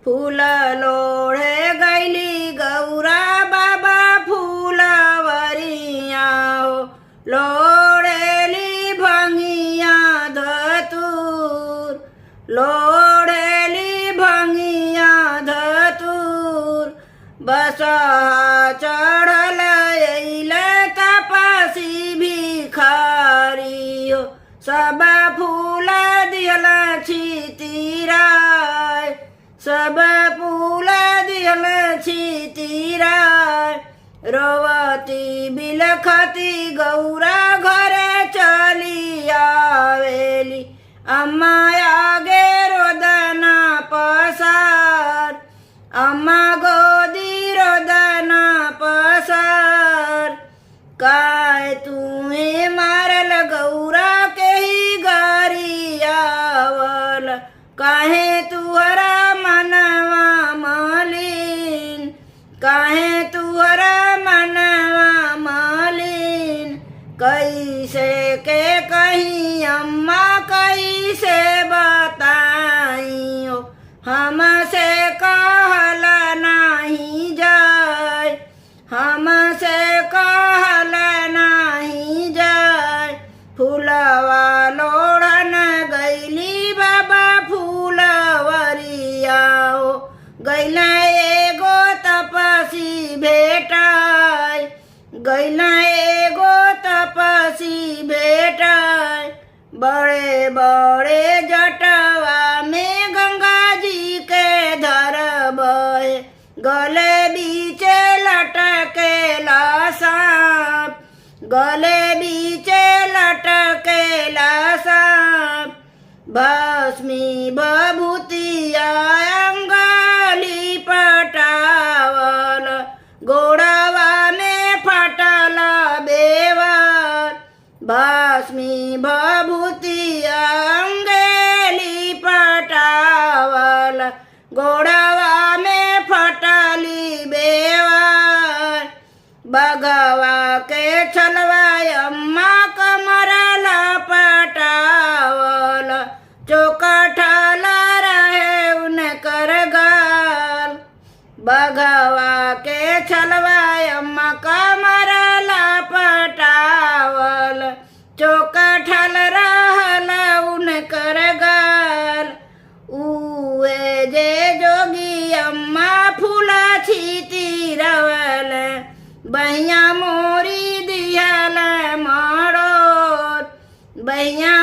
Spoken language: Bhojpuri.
फूल लोढ़े गैली गौरा बाबा फूलवरिया हो लोढ़ेली भंगिया धतूर लोढ़ेली भंगिया धतूर बस चढ़ल अइल तपसी भिखारी हो सब फूल दियल छितिराय सब फूल दियल छितिराय रोवती बिलखती गौरा घरे चली आवेली अम्मा आगे रोदना पसार अम्मा गोदी रोदना पसार काय तुम्हें मारल गौरा के ही गरियावल काहे तुहरा मनवा मलिन काहे तुहरा मनवा मलिन कैसे के कहीं अम्मा कैसे बताइयो हमसे कहल नहीं जाए हमसे कहल नहीं जाए फूलवा लोढ़न गैली बाबा फूलवरिया हो गैल एगो तपसी भेटाय गैल एगो तपसी भेटाय बड़े बड़े जटवा में गंगा जी के धरबय गले बीचे लटकेला सांप गले बीचे लटकेला सांप भस्मी भभूतिया अंगली पटावल गोड़वा में फटल बेवर भस्मी भभूतिया अंगली पटावल गोड़वा में फटली बेवर बगवा के छलवा अम्मा कमर लपटावल चौकठल रहे उनकर गाल बगवा के छलवा अम्मा कमर लपटावल चौकठल रहल उनकर गाल उए जे जोगी अम्मा फूला छितिरवल बहिया मोरी दियल मरोत बहिया